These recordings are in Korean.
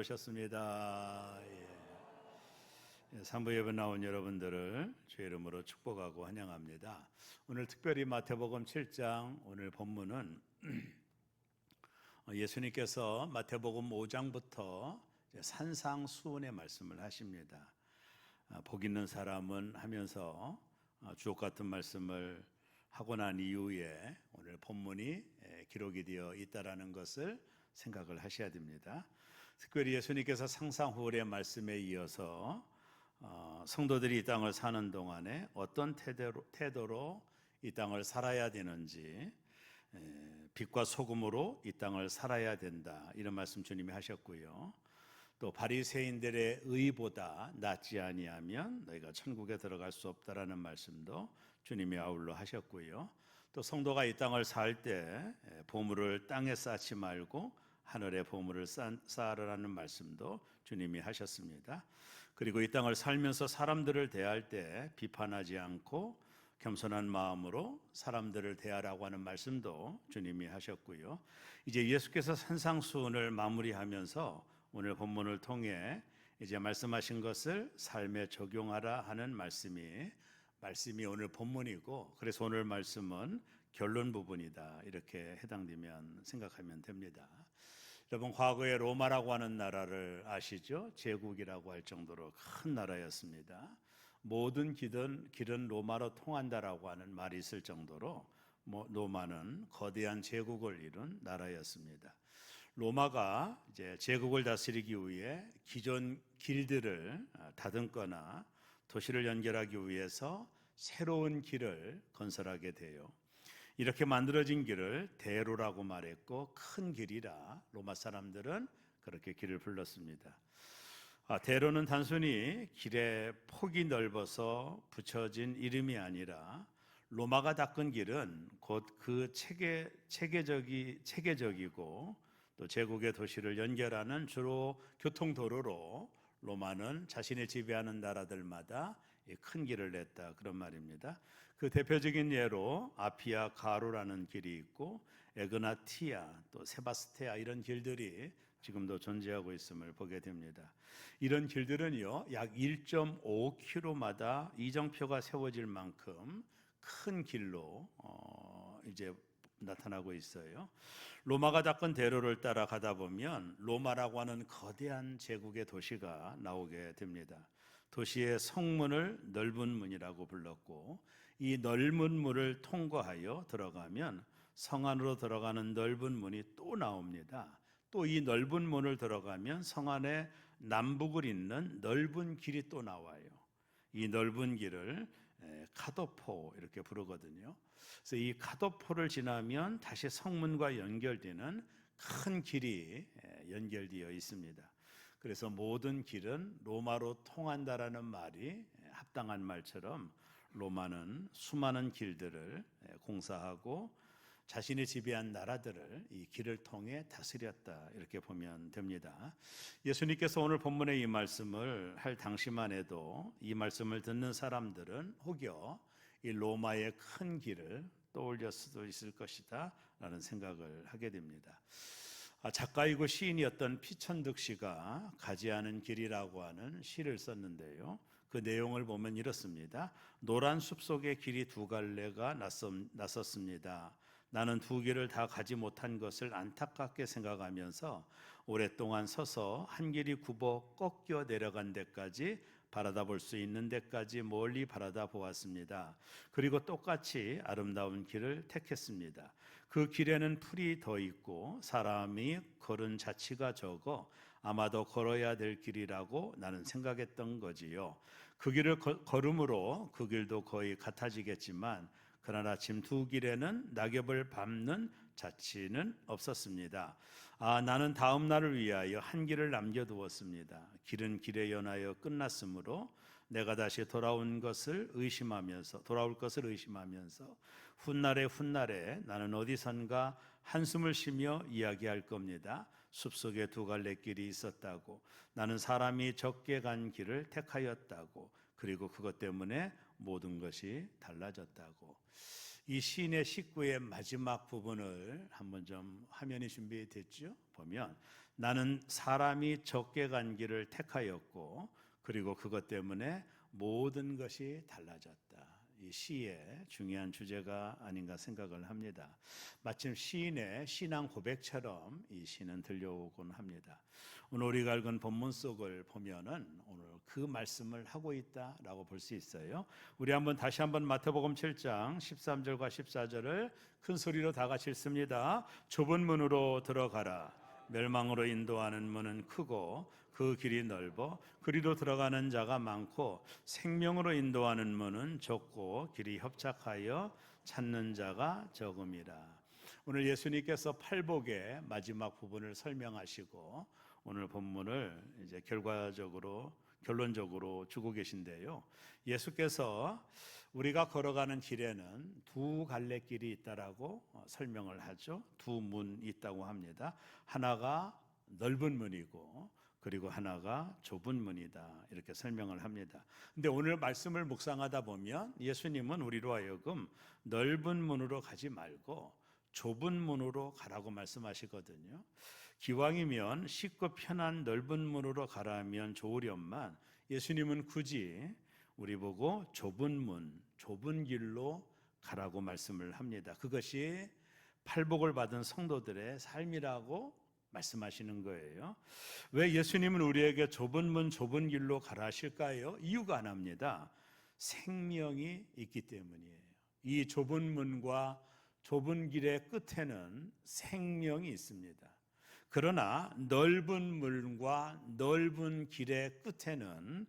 오셨습니다. 산부 예배 나온 여러분들을 주의 이름으로 축복하고 환영합니다. 오늘 특별히 마태복음 7장 오늘 본문은 예수님께서 마태복음 5장부터 산상수훈의 말씀을 하십니다. 복 있는 사람은 하면서 주옥 같은 말씀을 하고 난 이후에 오늘 본문이 기록이 되어 있다라는 것을 생각을 하셔야 됩니다. 특별히 예수님께서 상상후의 말씀에 이어서 성도들이 이 땅을 사는 동안에 어떤 태도로 이 땅을 살아야 되는지, 빛과 소금으로 이 땅을 살아야 된다, 이런 말씀 주님이 하셨고요. 또 바리새인들의 의보다 낫지 아니하면 너희가 천국에 들어갈 수 없다라는 말씀도 주님이 아울러 하셨고요. 또 성도가 이 땅을 살 때 보물을 땅에 쌓지 말고 하늘에 보물을 쌓으라는 말씀도 주님이 하셨습니다. 그리고 이 땅을 살면서 사람들을 대할 때 비판하지 않고 겸손한 마음으로 사람들을 대하라고 하는 말씀도 주님이 하셨고요. 이제 예수께서 산상수훈을 마무리하면서 오늘 본문을 통해 이제 말씀하신 것을 삶에 적용하라 하는 말씀이 오늘 본문이고, 그래서 오늘 말씀은 결론 부분이다, 이렇게 해당되면 생각하면 됩니다. 여러분, 과거에 로마라고 하는 나라를 아시죠? 제국이라고 할 정도로 큰 나라였습니다. 모든 길은 로마로 통한다라고 하는 말이 있을 정도로 로마는 거대한 제국을 이룬 나라였습니다. 로마가 이제 제국을 다스리기 위해 기존 길들을 다듬거나 도시를 연결하기 위해서 새로운 길을 건설하게 돼요. 이렇게 만들어진 길을 대로라고 말했고, 큰 길이라 로마 사람들은 그렇게 길을 불렀습니다. 대로는 단순히 길의 폭이 넓어서 붙여진 이름이 아니라 로마가 닦은 길은 곧 그 체계적이고 또 제국의 도시를 연결하는 주로 교통도로로 로마는 자신이 지배하는 나라들마다 큰 길을 냈다, 그런 말입니다. 그 대표적인 예로 아피아 가로라는 길이 있고 에그나티아, 또 세바스테아, 이런 길들이 지금도 존재하고 있음을 보게 됩니다. 이런 길들은요, 약 1.5km마다 이정표가 세워질 만큼 큰 길로 이제 나타나고 있어요. 로마가 닦은 대로를 따라가다 보면 로마라고 하는 거대한 제국의 도시가 나오게 됩니다. 도시의 성문을 넓은 문이라고 불렀고, 이 넓은 문을 통과하여 들어가면 성 안으로 들어가는 넓은 문이 또 나옵니다. 또 이 넓은 문을 들어가면 성 안에 남북을 잇는 넓은 길이 또 나와요. 이 넓은 길을 카도포 이렇게 부르거든요. 그래서 이 카도포를 지나면 다시 성문과 연결되는 큰 길이 연결되어 있습니다. 그래서 모든 길은 로마로 통한다라는 말이 합당한 말처럼 로마는 수많은 길들을 공사하고 자신이 지배한 나라들을 이 길을 통해 다스렸다, 이렇게 보면 됩니다. 예수님께서 오늘 본문의 이 말씀을 할 당시만 해도 이 말씀을 듣는 사람들은 혹여 이 로마의 큰 길을 떠올릴 수도 있을 것이다 라는 생각을 하게 됩니다. 작가이고 시인이었던 피천득 씨가 가지 않은 길이라고 하는 시를 썼는데요, 그 내용을 보면 이렇습니다. 노란 숲속에 길이 두 갈래가 났었습니다. 나는 두 길을 다 가지 못한 것을 안타깝게 생각하면서 오랫동안 서서 한 길이 굽어 꺾여 내려간 데까지 바라다 볼 수 있는 데까지 멀리 바라다 보았습니다. 그리고 똑같이 아름다운 길을 택했습니다. 그 길에는 풀이 더 있고 사람이 걸은 자치가 적어 아마도 걸어야 될 길이라고 나는 생각했던 거지요. 그 길을 걸음으로 그 길도 거의 같아지겠지만 그러나 지금 두 길에는 낙엽을 밟는 자취는 없었습니다. 나는 다음 날을 위하여 한 길을 남겨두었습니다. 길은 길에 연하여 끝났으므로 내가 다시 돌아올 것을 의심하면서 훗날에 나는 어디선가 한숨을 쉬며 이야기할 겁니다. 숲속에 두 갈래 길이 있었다고, 나는 사람이 적게 간 길을 택하였다고, 그리고 그것 때문에 모든 것이 달라졌다고. 이 시인의 식구의 마지막 부분을 한번 좀 화면이 준비됐죠? 보면 나는 사람이 적게 간 길을 택하였고 그리고 그것 때문에 모든 것이 달라졌다. 이 시의 중요한 주제가 아닌가 생각을 합니다. 마침 시인의 신앙 고백처럼 이 시는 들려오곤 합니다. 오늘 우리가 읽은 본문 속을 보면은 오늘 그 말씀을 하고 있다라고 볼 수 있어요. 우리 다시 한번 마태복음 7장 13절과 14절을 큰 소리로 다 같이 읽습니다. 좁은 문으로 들어가라. 멸망으로 인도하는 문은 크고 그 길이 넓어 그리로 들어가는 자가 많고 생명으로 인도하는 문은 좁고 길이 협착하여 찾는 자가 적음이라. 오늘 예수님께서 팔복의 마지막 부분을 설명하시고 오늘 본문을 이제 결론적으로 주고 계신데요. 예수께서 우리가 걸어가는 길에는 두 갈래길이 있다라고 설명을 하죠. 두 문이 있다고 합니다. 하나가 넓은 문이고 그리고 하나가 좁은 문이다 이렇게 설명을 합니다. 근데 오늘 말씀을 묵상하다 보면 예수님은 우리로 하여금 넓은 문으로 가지 말고 좁은 문으로 가라고 말씀하시거든요. 기왕이면 쉽고 편한 넓은 문으로 가라면 좋으련만 예수님은 굳이 우리 보고 좁은 문, 좁은 길로 가라고 말씀을 합니다. 그것이 팔복을 받은 성도들의 삶이라고 말씀하시는 거예요. 왜 예수님은 우리에게 좁은 문, 좁은 길로 가라 하실까요? 이유가 하나입니다. 생명이 있기 때문이에요. 이 좁은 문과 좁은 길의 끝에는 생명이 있습니다. 그러나 넓은 문과 넓은 길의 끝에는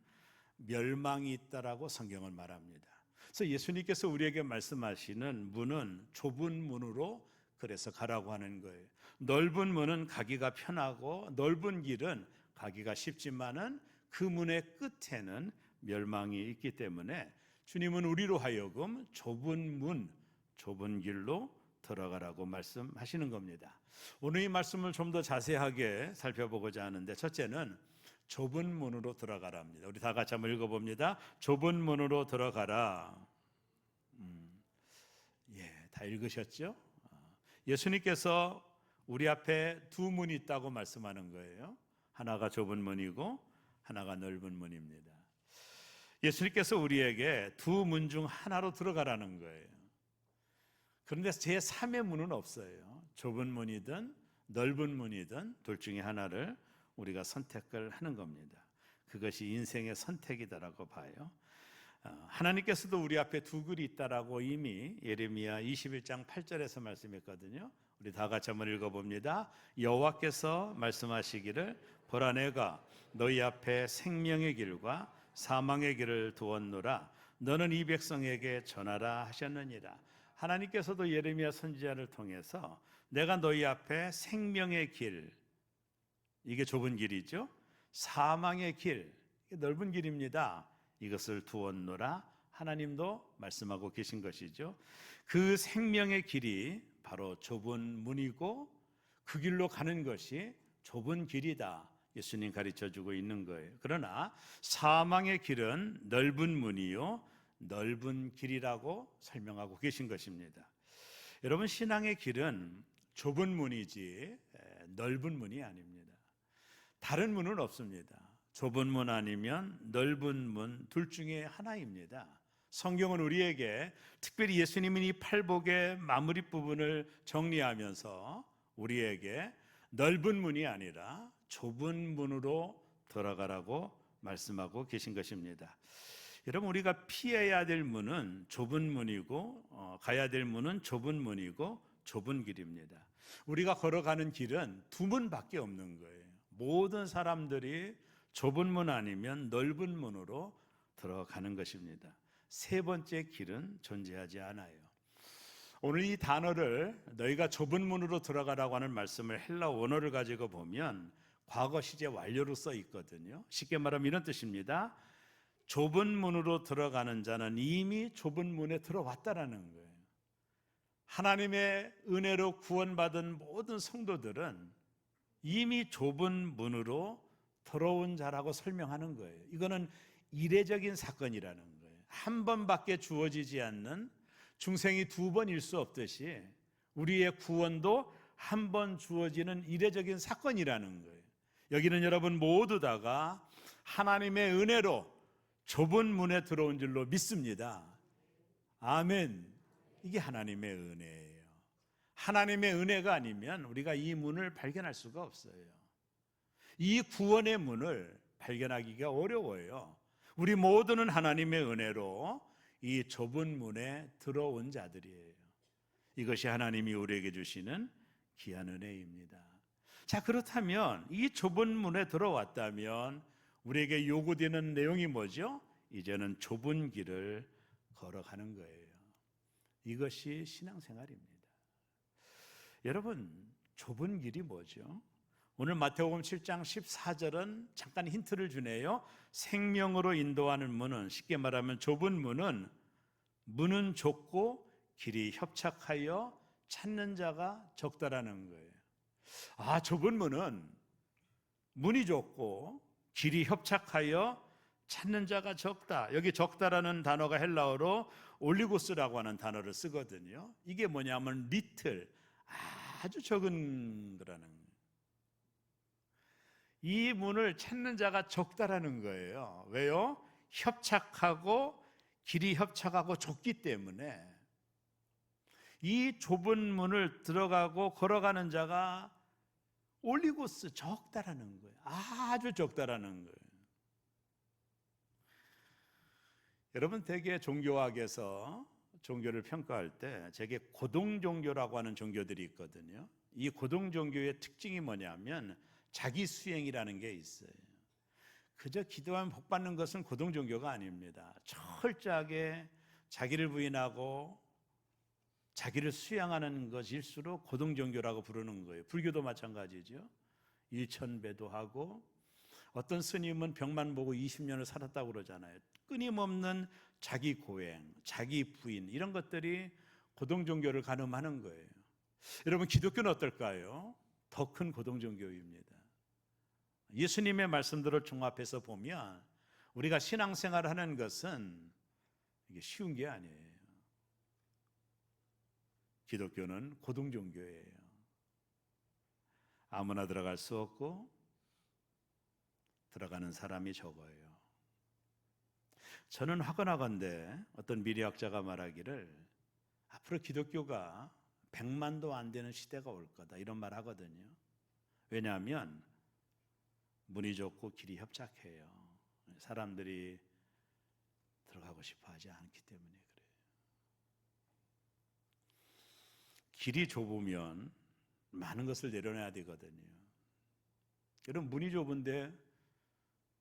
멸망이 있다라고 성경은 말합니다. 그래서 예수님께서 우리에게 말씀하시는 문은 좁은 문으로 그래서 가라고 하는 거예요. 넓은 문은 가기가 편하고 넓은 길은 가기가 쉽지만은 그 문의 끝에는 멸망이 있기 때문에 주님은 우리로 하여금 좁은 문, 좁은 길로 들어가라고 말씀하시는 겁니다. 오늘 이 말씀을 좀 더 자세하게 살펴보고자 하는데 첫째는 좁은 문으로 들어가랍니다. 우리 다 같이 한번 읽어봅니다. 좁은 문으로 들어가라. 다 읽으셨죠? 예수님께서 우리 앞에 두 문이 있다고 말씀하는 거예요. 하나가 좁은 문이고 하나가 넓은 문입니다. 예수님께서 우리에게 두 문 중 하나로 들어가라는 거예요. 그런데 제3의 문은 없어요. 좁은 문이든 넓은 문이든 둘 중에 하나를 우리가 선택을 하는 겁니다. 그것이 인생의 선택이다라고 봐요. 하나님께서도 우리 앞에 두 길이 있다라고 이미 예레미야 21장 8절에서 말씀했거든요. 우리 다 같이 한번 읽어봅니다. 여호와께서 말씀하시기를 보라 내가 너희 앞에 생명의 길과 사망의 길을 두었노라. 너는 이 백성에게 전하라 하셨느니라. 하나님께서도 예레미야 선지자를 통해서 내가 너희 앞에 생명의 길, 이게 좁은 길이죠. 사망의 길, 이게 넓은 길입니다. 이것을 두었노라. 하나님도 말씀하고 계신 것이죠. 그 생명의 길이 바로 좁은 문이고 그 길로 가는 것이 좁은 길이다. 예수님 가르쳐주고 있는 거예요. 그러나 사망의 길은 넓은 문이요 넓은 길이라고 설명하고 계신 것입니다. 여러분, 신앙의 길은 좁은 문이지 넓은 문이 아닙니다. 다른 문은 없습니다. 좁은 문 아니면 넓은 문, 둘 중에 하나입니다. 성경은 우리에게 특별히 예수님은 이 팔복의 마무리 부분을 정리하면서 우리에게 넓은 문이 아니라 좁은 문으로 들어가라고 말씀하고 계신 것입니다. 여러분, 우리가 피해야 될 문은 좁은 문이고 가야 될 문은 좁은 문이고 좁은 길입니다. 우리가 걸어가는 길은 두 문밖에 없는 거예요. 모든 사람들이 좁은 문 아니면 넓은 문으로 들어가는 것입니다. 세 번째 길은 존재하지 않아요. 오늘 이 단어를 너희가 좁은 문으로 들어가라고 하는 말씀을 헬라 원어를 가지고 보면 과거 시제 완료로 써 있거든요. 쉽게 말하면 이런 뜻입니다. 좁은 문으로 들어가는 자는 이미 좁은 문에 들어왔다라는 거예요. 하나님의 은혜로 구원받은 모든 성도들은 이미 좁은 문으로 들어온 자라고 설명하는 거예요. 이거는 이례적인 사건이라는 거예요. 한 번밖에 주어지지 않는 중생이 두 번일 수 없듯이 우리의 구원도 한 번 주어지는 이례적인 사건이라는 거예요. 여기는 여러분 모두 다가 하나님의 은혜로 좁은 문에 들어온 줄로 믿습니다. 아멘. 이게 하나님의 은혜예요. 하나님의 은혜가 아니면 우리가 이 문을 발견할 수가 없어요. 이 구원의 문을 발견하기가 어려워요. 우리 모두는 하나님의 은혜로 이 좁은 문에 들어온 자들이에요. 이것이 하나님이 우리에게 주시는 귀한 은혜입니다. 자, 그렇다면 이 좁은 문에 들어왔다면 우리에게 요구되는 내용이 뭐죠? 이제는 좁은 길을 걸어가는 거예요. 이것이 신앙생활입니다. 여러분, 좁은 길이 뭐죠? 오늘 마태복음 7장 14절은 잠깐 힌트를 주네요. 생명으로 인도하는 문은, 쉽게 말하면 좁은 문은 좁고 길이 협착하여 찾는 자가 적다라는 거예요. 아, 좁은 문이 좁고 길이 협착하여 찾는 자가 적다. 여기 적다라는 단어가 헬라어로 올리고스라고 하는 단어를 쓰거든요. 이게 뭐냐면 리틀, 아주 적은 거라는 거예요. 이 문을 찾는 자가 적다라는 거예요. 왜요? 협착하고 길이 협착하고 좁기 때문에 이 좁은 문을 들어가고 걸어가는 자가 올리고스, 적다라는 거예요. 아주 적다라는 거예요. 여러분, 대개 종교학에서 종교를 평가할 때 제게 고동 종교라고 하는 종교들이 있거든요. 이 고동 종교의 특징이 뭐냐면 자기 수행이라는 게 있어요. 그저 기도하면 복 받는 것은 고동 종교가 아닙니다. 철저하게 자기를 부인하고 자기를 수양하는 것일수록 고동 종교라고 부르는 거예요. 불교도 마찬가지죠. 일천배도하고 어떤 스님은 병만 보고 20년을 살았다고 그러잖아요. 끊임없는 자기 고행, 자기 부인, 이런 것들이 고동 종교를 가늠하는 거예요. 여러분, 기독교는 어떨까요? 더 큰 고동 종교입니다. 예수님의 말씀들을 종합해서 보면 우리가 신앙생활을 하는 것은 이게 쉬운 게 아니에요. 기독교는 고동 종교예요. 아무나 들어갈 수 없고 들어가는 사람이 적어요. 저는 화건하건대 어떤 미래학자가 말하기를 앞으로 기독교가 100만도 안 되는 시대가 올 거다, 이런 말 하거든요. 왜냐하면 문이 좁고 길이 협착해요. 사람들이 들어가고 싶어 하지 않기 때문에 그래요. 길이 좁으면 많은 것을 내려놔야 되거든요. 여러분, 문이 좁은데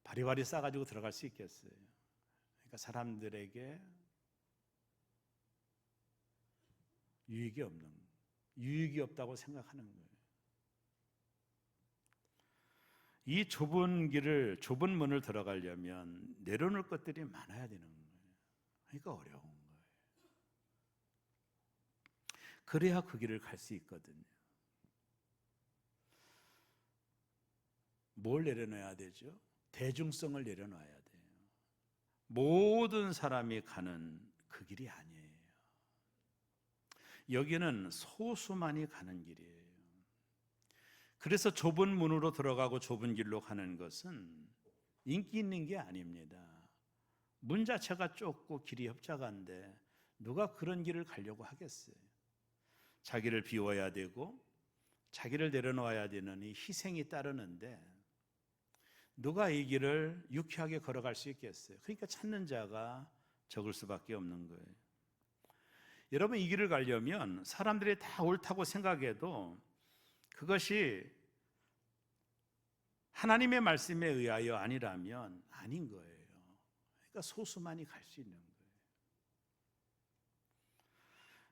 바리바리 싸가지고 들어갈 수 있겠어요? 그러니까 사람들에게 유익이 없다고 생각하는 거예요. 이 좁은 문을 들어가려면 내려놓을 것들이 많아야 되는 거예요. 그러니까 어려운 거예요. 그래야 그 길을 갈 수 있거든요. 뭘 내려놔야 되죠? 대중성을 내려놔야 돼요. 모든 사람이 가는 그 길이 아니에요. 여기는 소수만이 가는 길이에요. 그래서 좁은 문으로 들어가고 좁은 길로 가는 것은 인기 있는 게 아닙니다. 문 자체가 좁고 길이 협착한데 누가 그런 길을 가려고 하겠어요? 자기를 비워야 되고 자기를 내려놓아야 되는 이 희생이 따르는데 누가 이 길을 유쾌하게 걸어갈 수 있겠어요? 그러니까 찾는 자가 적을 수밖에 없는 거예요. 여러분, 이 길을 가려면 사람들이 다 옳다고 생각해도 그것이 하나님의 말씀에 의하여 아니라면 아닌 거예요. 그러니까 소수만이 갈 수 있는 거예요.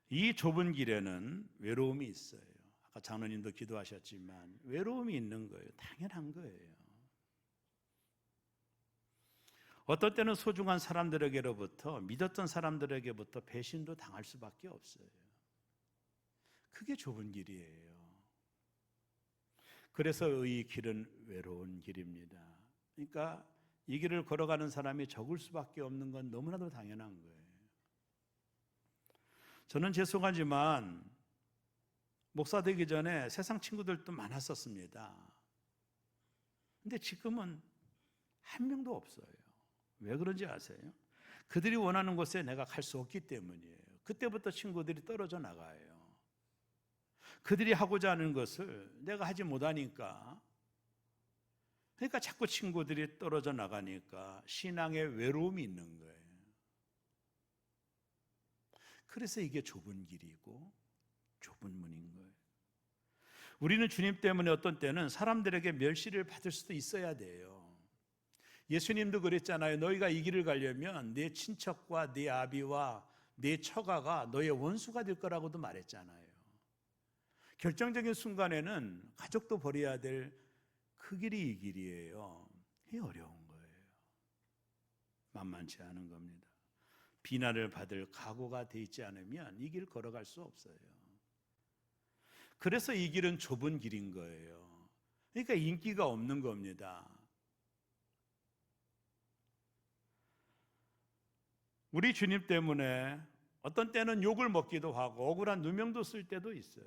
이 좁은 길에는 외로움이 있어요. 아까 장로님도 기도하셨지만 외로움이 있는 거예요. 당연한 거예요. 어떤 때는 소중한 사람들에게로부터, 믿었던 사람들에게부터 배신도 당할 수밖에 없어요. 그게 좁은 길이에요. 그래서 이 길은 외로운 길입니다. 그러니까 이 길을 걸어가는 사람이 적을 수밖에 없는 건 너무나도 당연한 거예요. 저는 죄송하지만 목사 되기 전에 세상 친구들도 많았었습니다. 근데 지금은 한 명도 없어요. 왜 그런지 아세요? 그들이 원하는 곳에 내가 갈 수 없기 때문이에요. 그때부터 친구들이 떨어져 나가요. 그들이 하고자 하는 것을 내가 하지 못하니까, 그러니까 자꾸 친구들이 떨어져 나가니까 신앙의 외로움이 있는 거예요. 그래서 이게 좁은 길이고 좁은 문인 거예요. 우리는 주님 때문에 어떤 때는 사람들에게 멸시를 받을 수도 있어야 돼요. 예수님도 그랬잖아요. 너희가 이 길을 가려면 네 친척과 네 아비와 네 처가가 너의 원수가 될 거라고도 말했잖아요. 결정적인 순간에는 가족도 버려야 될 그 길이 이 길이에요. 이게 어려운 거예요. 만만치 않은 겁니다. 비난을 받을 각오가 돼 있지 않으면 이 길 걸어갈 수 없어요. 그래서 이 길은 좁은 길인 거예요. 그러니까 인기가 없는 겁니다. 우리 주님 때문에 어떤 때는 욕을 먹기도 하고 억울한 누명도 쓸 때도 있어요.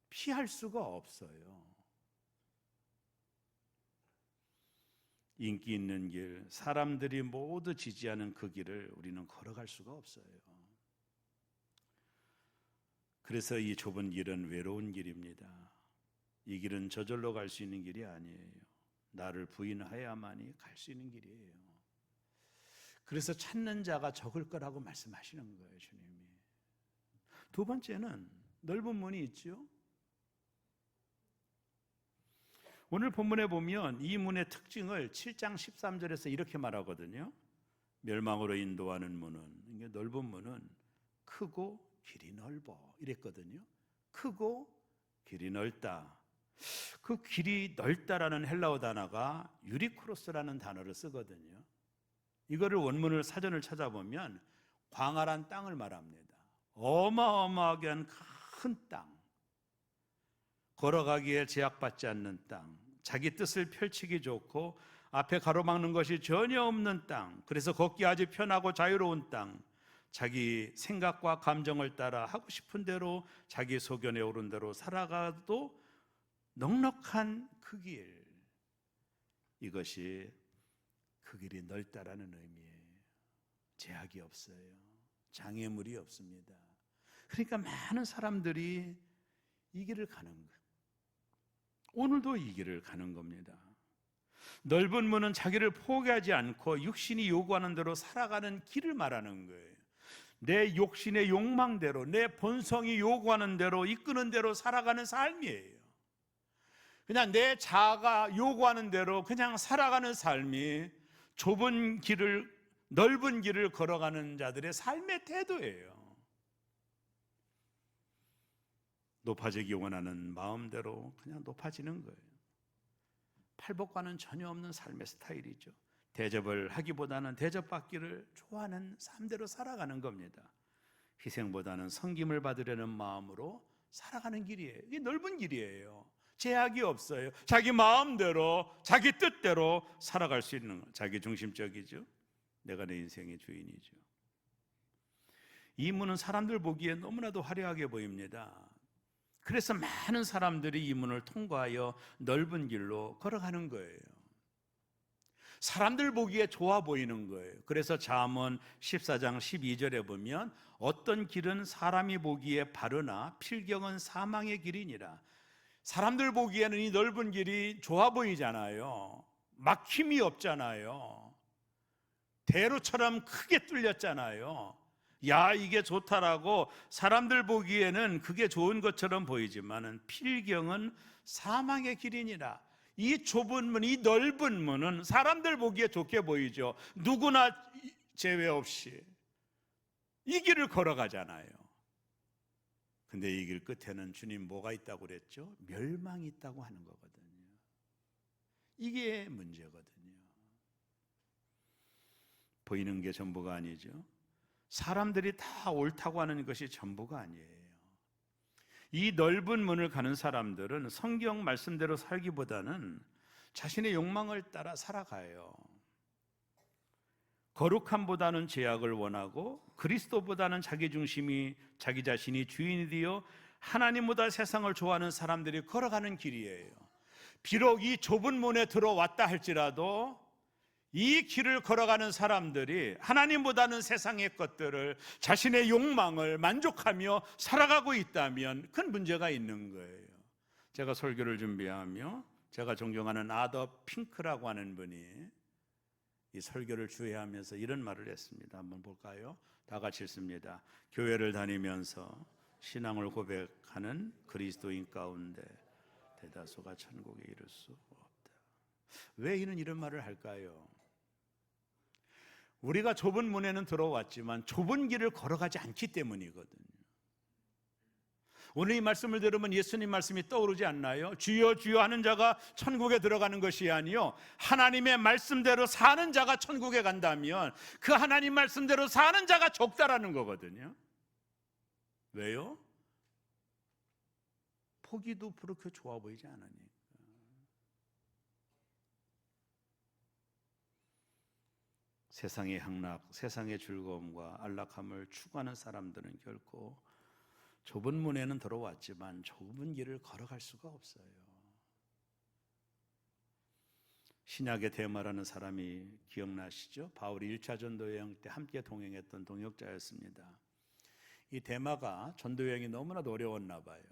피할 수가 없어요. 인기 있는 길, 사람들이 모두 지지하는 그 길을 우리는 걸어갈 수가 없어요. 그래서 이 좁은 길은 외로운 길입니다. 이 길은 저절로 갈 수 있는 길이 아니에요. 나를 부인하여야만이 갈 수 있는 길이에요. 그래서 찾는 자가 적을 거라고 말씀하시는 거예요, 주님이. 두 번째는 넓은 문이 있죠. 오늘 본문에 보면 이 문의 특징을 7장 13절에서 이렇게 말하거든요. 멸망으로 인도하는 문은, 이게 넓은 문은 크고 길이 넓어 이랬거든요. 크고 길이 넓다. 그 길이 넓다라는 헬라어 단어가 유리크로스라는 단어를 쓰거든요. 이거를 원문을 사전을 찾아보면 광활한 땅을 말합니다. 어마어마하게 한 큰 땅, 걸어가기에 제약받지 않는 땅, 자기 뜻을 펼치기 좋고 앞에 가로막는 것이 전혀 없는 땅, 그래서 걷기 아주 편하고 자유로운 땅, 자기 생각과 감정을 따라 하고 싶은 대로 자기 소견에 오른 대로 살아가도 넉넉한 그 길, 이것이 그 길이 넓다라는 의미예요. 제약이 없어요. 장애물이 없습니다. 그러니까 많은 사람들이 이 길을 가는 거예요. 오늘도 이 길을 가는 겁니다. 넓은 문은 자기를 포기하지 않고 육신이 요구하는 대로 살아가는 길을 말하는 거예요. 내 욕심의 욕망대로, 내 본성이 요구하는 대로, 이끄는 대로 살아가는 삶이에요. 그냥 내 자아가 요구하는 대로 그냥 살아가는 삶이 좁은 길을, 넓은 길을 걸어가는 자들의 삶의 태도예요. 높아지기 원하는 마음대로 그냥 높아지는 거예요. 팔복과는 전혀 없는 삶의 스타일이죠. 대접을 하기보다는 대접받기를 좋아하는 삶대로 살아가는 겁니다. 희생보다는 섬김을 받으려는 마음으로 살아가는 길이에요. 이게 넓은 길이에요. 제약이 없어요. 자기 마음대로, 자기 뜻대로 살아갈 수 있는 거. 자기 중심적이죠. 내가 내 인생의 주인이죠. 이 문은 사람들 보기에 너무나도 화려하게 보입니다. 그래서 많은 사람들이 이 문을 통과하여 넓은 길로 걸어가는 거예요. 사람들 보기에 좋아 보이는 거예요. 그래서 잠언 14장 12절에 보면 어떤 길은 사람이 보기에 바르나 필경은 사망의 길이니라. 사람들 보기에는 이 넓은 길이 좋아 보이잖아요. 막힘이 없잖아요. 대로처럼 크게 뚫렸잖아요. 야, 이게 좋다라고 사람들 보기에는 그게 좋은 것처럼 보이지만은 필경은 사망의 길이니라. 이 좁은 문, 이 넓은 문은 사람들 보기에 좋게 보이죠. 누구나 제외 없이 이 길을 걸어가잖아요. 근데 이 길 끝에는 주님 뭐가 있다고 그랬죠? 멸망이 있다고 하는 거거든요. 이게 문제거든요. 보이는 게 전부가 아니죠. 사람들이 다 옳다고 하는 것이 전부가 아니에요. 이 넓은 문을 가는 사람들은 성경 말씀대로 살기보다는 자신의 욕망을 따라 살아가요. 거룩함보다는 죄악을 원하고 그리스도보다는 자기 중심이 자기 자신이 주인이 되어 하나님보다 세상을 좋아하는 사람들이 걸어가는 길이에요. 비록 이 좁은 문에 들어왔다 할지라도 이 길을 걸어가는 사람들이 하나님보다는 세상의 것들을, 자신의 욕망을 만족하며 살아가고 있다면 큰 문제가 있는 거예요. 제가 설교를 준비하며 제가 존경하는 아더 핑크라고 하는 분이 이 설교를 주회하면서 이런 말을 했습니다. 한번 볼까요? 다 같이 읽습니다. 교회를 다니면서 신앙을 고백하는 그리스도인 가운데 대다수가 천국에 이를 수 없다. 왜 이는 이런 말을 할까요? 우리가 좁은 문에는 들어왔지만 좁은 길을 걸어가지 않기 때문이거든요. 오늘 이 말씀을 들으면 예수님 말씀이 떠오르지 않나요? 주여 주여 하는 자가 천국에 들어가는 것이 아니요 하나님의 말씀대로 사는 자가 천국에 간다면 그 하나님 말씀대로 사는 자가 적다라는 거거든요. 왜요? 보기도 그렇게 좋아 보이지 않으니까. 세상의 향락, 세상의 즐거움과 안락함을 추구하는 사람들은 결코 좁은 문에는 들어왔지만 좁은 길을 걸어갈 수가 없어요. 신약의 데마라는 사람이 기억나시죠? 바울이 1차 전도 여행 때 함께 동행했던 동역자였습니다. 이 데마가 전도 여행이 너무나도 어려웠나 봐요.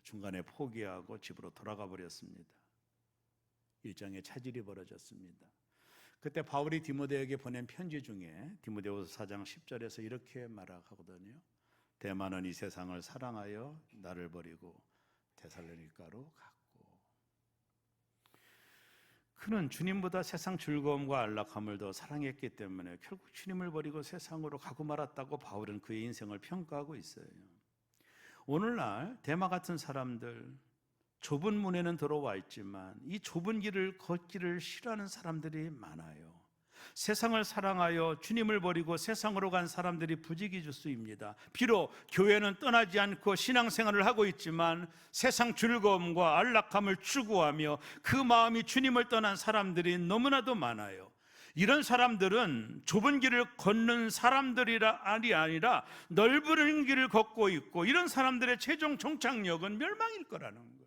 중간에 포기하고 집으로 돌아가 버렸습니다. 일정에 차질이 벌어졌습니다. 그때 바울이 디모데에게 보낸 편지 중에 디모데후서 4장 10절에서 이렇게 말하거든요. 데마는 이 세상을 사랑하여 나를 버리고 데살로니가로 갔고, 그는 주님보다 세상 즐거움과 안락함을 더 사랑했기 때문에 결국 주님을 버리고 세상으로 가고 말았다고 바울은 그의 인생을 평가하고 있어요. 오늘날 데마 같은 사람들, 좁은 문에는 들어와 있지만 이 좁은 길을 걷기를 싫어하는 사람들이 많아요. 세상을 사랑하여 주님을 버리고 세상으로 간 사람들이 부지기수입니다. 비록 교회는 떠나지 않고 신앙생활을 하고 있지만 세상 즐거움과 안락함을 추구하며 그 마음이 주님을 떠난 사람들이 너무나도 많아요. 이런 사람들은 좁은 길을 걷는 사람들이라 아니라 넓은 길을 걷고 있고, 이런 사람들의 최종 종착역은 멸망일 거라는 거예요.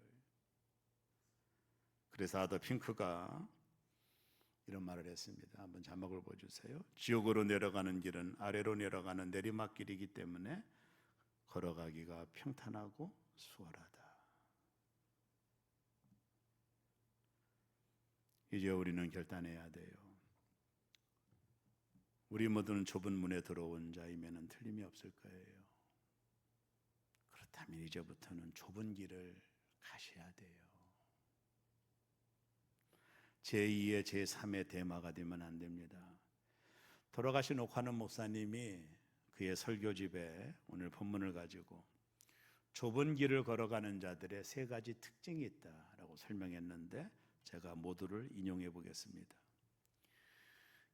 그래서 아더 핑크가 이런 말을 했습니다. 한번 자막을 보여주세요. 지옥으로 내려가는 길은 아래로 내려가는 내리막길이기 때문에 걸어가기가 평탄하고 수월하다. 이제 우리는 결단해야 돼요. 우리 모두는 좁은 문에 들어온 자이면 틀림이 없을 거예요. 그렇다면 이제부터는 좁은 길을 가셔야 돼요. 제2의 제3의 대마가 되면 안 됩니다. 돌아가신 옥하는 목사님이 그의 설교집에 오늘 본문을 가지고 좁은 길을 걸어가는 자들의 세 가지 특징이 있다라고 설명했는데, 제가 모두를 인용해 보겠습니다.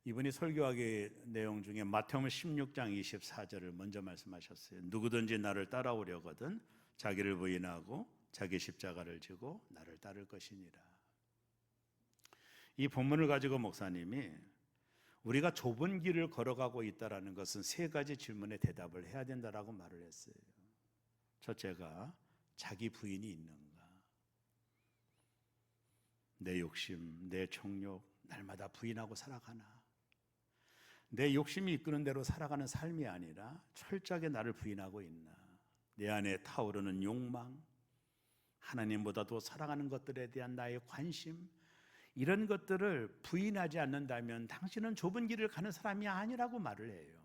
이분이 설교하기 내용 중에 마태복음 16장 24절을 먼저 말씀하셨어요. 누구든지 나를 따라오려거든 자기를 부인하고 자기 십자가를 지고 나를 따를 것이니라. 이 본문을 가지고 목사님이 우리가 좁은 길을 걸어가고 있다는 것은 세 가지 질문에 대답을 해야 된다라고 말을 했어요. 첫째가 자기 부인이 있는가? 내 욕심, 내 정욕 날마다 부인하고 살아가나? 내 욕심이 이끄는 대로 살아가는 삶이 아니라 철저하게 나를 부인하고 있나? 내 안에 타오르는 욕망, 하나님보다도 사랑하는 것들에 대한 나의 관심, 이런 것들을 부인하지 않는다면 당신은 좁은 길을 가는 사람이 아니라고 말을 해요.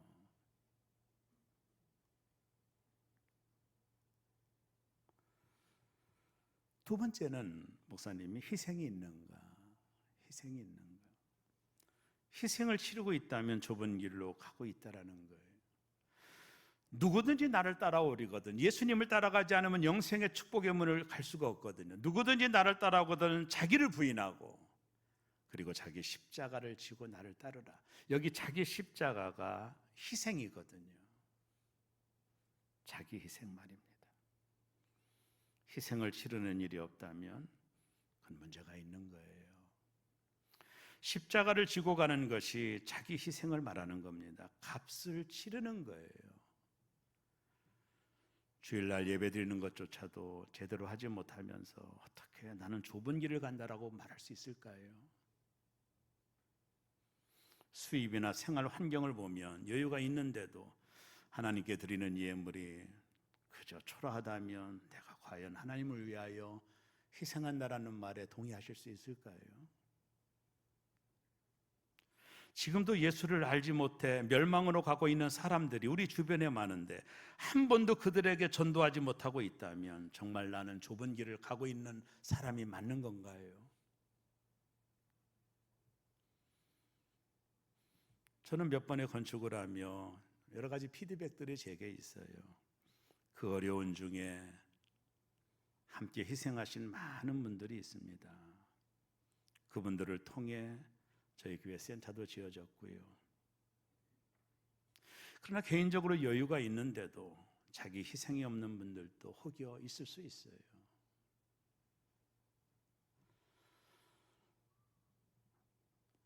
두 번째는 목사님이 희생이 있는가? 희생이 있는가? 희생을 치르고 있다면 좁은 길로 가고 있다라는 거예요. 누구든지 나를 따라오리거든, 예수님을 따라가지 않으면 영생의 축복의 문을 갈 수가 없거든요. 누구든지 나를 따라오거든 자기를 부인하고 그리고 자기 십자가를 지고 나를 따르라. 여기 자기 십자가가 희생이거든요. 자기 희생 말입니다. 희생을 치르는 일이 없다면 그건 문제가 있는 거예요. 십자가를 지고 가는 것이 자기 희생을 말하는 겁니다. 값을 치르는 거예요. 주일날 예배 드리는 것조차도 제대로 하지 못하면서 어떻게 나는 좁은 길을 간다라고 말할 수 있을까요? 수입이나 생활 환경을 보면 여유가 있는데도 하나님께 드리는 예물이 그저 초라하다면 내가 과연 하나님을 위하여 희생한다라는 말에 동의하실 수 있을까요? 지금도 예수를 알지 못해 멸망으로 가고 있는 사람들이 우리 주변에 많은데 한 번도 그들에게 전도하지 못하고 있다면 정말 나는 좁은 길을 가고 있는 사람이 맞는 건가요? 저는 몇 번의 건축을 하며 여러 가지 피드백들이 제게 있어요. 그 어려운 중에 함께 희생하신 많은 분들이 있습니다. 그분들을 통해 저희 교회 센터도 지어졌고요. 그러나 개인적으로 여유가 있는데도 자기 희생이 없는 분들도 혹여 있을 수 있어요.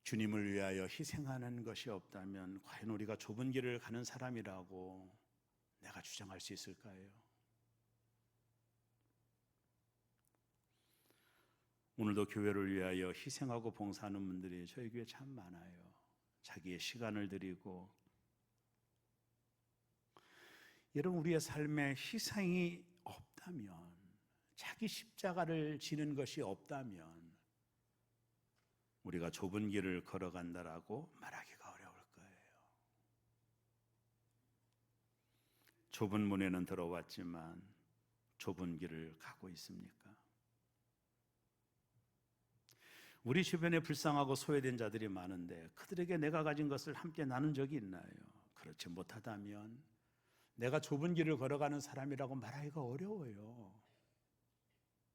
주님을 위하여 희생하는 것이 없다면 과연 우리가 좁은 길을 가는 사람이라고 내가 주장할 수 있을까요? 오늘도 교회를 위하여 희생하고 봉사하는 분들이 저희 교회에 참 많아요. 자기의 시간을 드리고. 여러분, 우리의 삶에 희생이 없다면, 자기 십자가를 지는 것이 없다면 우리가 좁은 길을 걸어간다라고 말하기가 어려울 거예요. 좁은 문에는 들어왔지만 좁은 길을 가고 있습니까? 우리 주변에 불쌍하고 소외된 자들이 많은데 그들에게 내가 가진 것을 함께 나눈 적이 있나요? 그렇지 못하다면 내가 좁은 길을 걸어가는 사람이라고 말하기가 어려워요.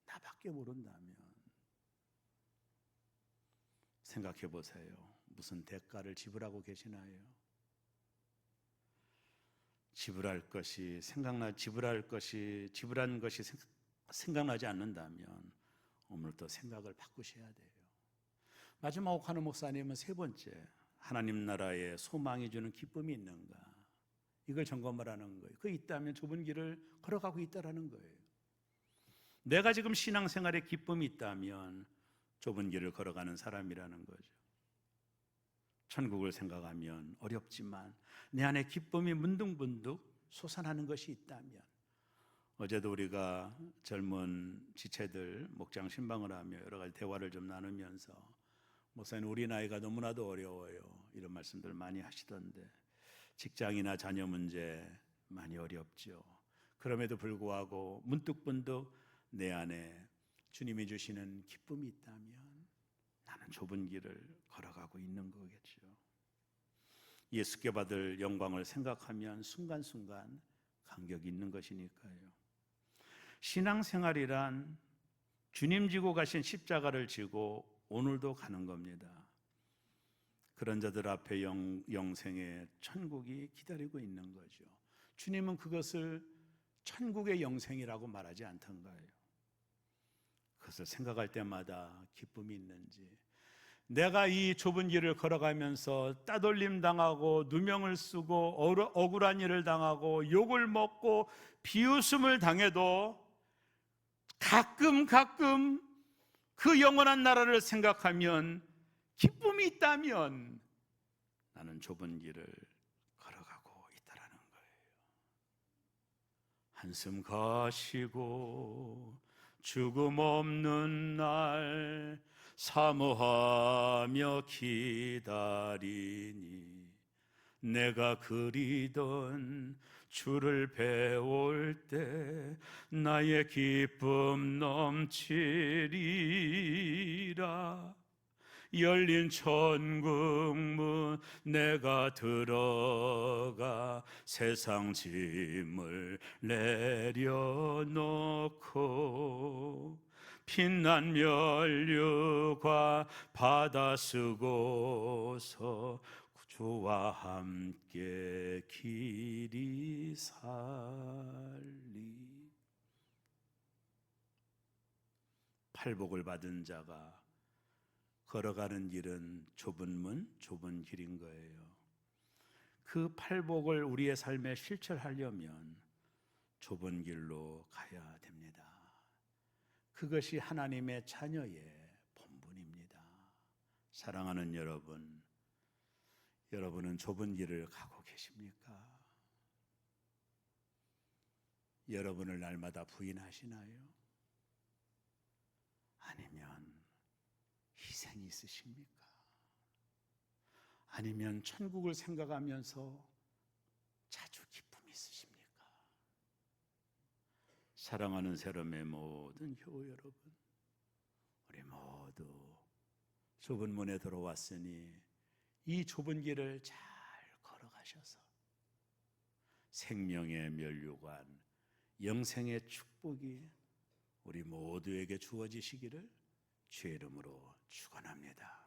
나밖에 모른다면. 생각해 보세요. 무슨 대가를 지불하고 계시나요? 지불한 것이 생각나지 않는다면 오늘부터 생각을 바꾸셔야 돼요. 마지막으로 하는 목사님은 세 번째, 하나님 나라의 소망이 주는 기쁨이 있는가? 이걸 점검을 하는 거예요. 그 있다면 좁은 길을 걸어가고 있다라는 거예요. 내가 지금 신앙생활에 기쁨이 있다면 좁은 길을 걸어가는 사람이라는 거죠. 천국을 생각하면 어렵지만 내 안에 기쁨이 문득문득 솟아나는 것이 있다면, 어제도 우리가 젊은 지체들 목장 신방을 하며 여러 가지 대화를 좀 나누면서 목사님, 우리 나이가 너무나도 어려워요, 이런 말씀들 많이 하시던데 직장이나 자녀 문제 많이 어렵죠. 그럼에도 불구하고 문득문득 내 안에 주님이 주시는 기쁨이 있다면 나는 좁은 길을 걸어가고 있는 거겠죠. 예수께 받을 영광을 생각하면 순간순간 감격이 있는 것이니까요. 신앙생활이란 주님 지고 가신 십자가를 지고 오늘도 가는 겁니다. 그런 자들 앞에 영생의 천국이 기다리고 있는 거죠. 주님은 그것을 천국의 영생이라고 말하지 않던가요? 그것을 생각할 때마다 기쁨이 있는지, 내가 이 좁은 길을 걸어가면서 따돌림 당하고 누명을 쓰고 억울한 일을 당하고 욕을 먹고 비웃음을 당해도 가끔 그 영원한 나라를 생각하면 기쁨이 있다면 나는 좁은 길을 걸어가고 있다라는 거예요. 한숨 가시고 죽음 없는 날 사모하며 기다리니 내가 그리던 주를 배울 때 나의 기쁨 넘치리라. 열린 천국문 내가 들어가 세상 짐을 내려놓고 빛난 면류관 받아 쓰고서 주와 함께 길이 살리. 팔복을 받은 자가 걸어가는 길은 좁은 문, 좁은 길인 거예요. 그 팔복을 우리의 삶에 실천하려면 좁은 길로 가야 됩니다. 그것이 하나님의 자녀의 본분입니다. 사랑하는 여러분, 여러분은 좁은 길을 가고 계십니까? 여러분을 날마다 부인하시나요? 아니면 희생이 있으십니까? 아니면 천국을 생각하면서 자주 기쁨이 있으십니까? 사랑하는 세롬의 모든 교우 여러분, 우리 모두 좁은 문에 들어왔으니 이 좁은 길을 잘 걸어가셔서 생명의 면류관, 영생의 축복이 우리 모두에게 주어지시기를 주의 이름으로 축원합니다.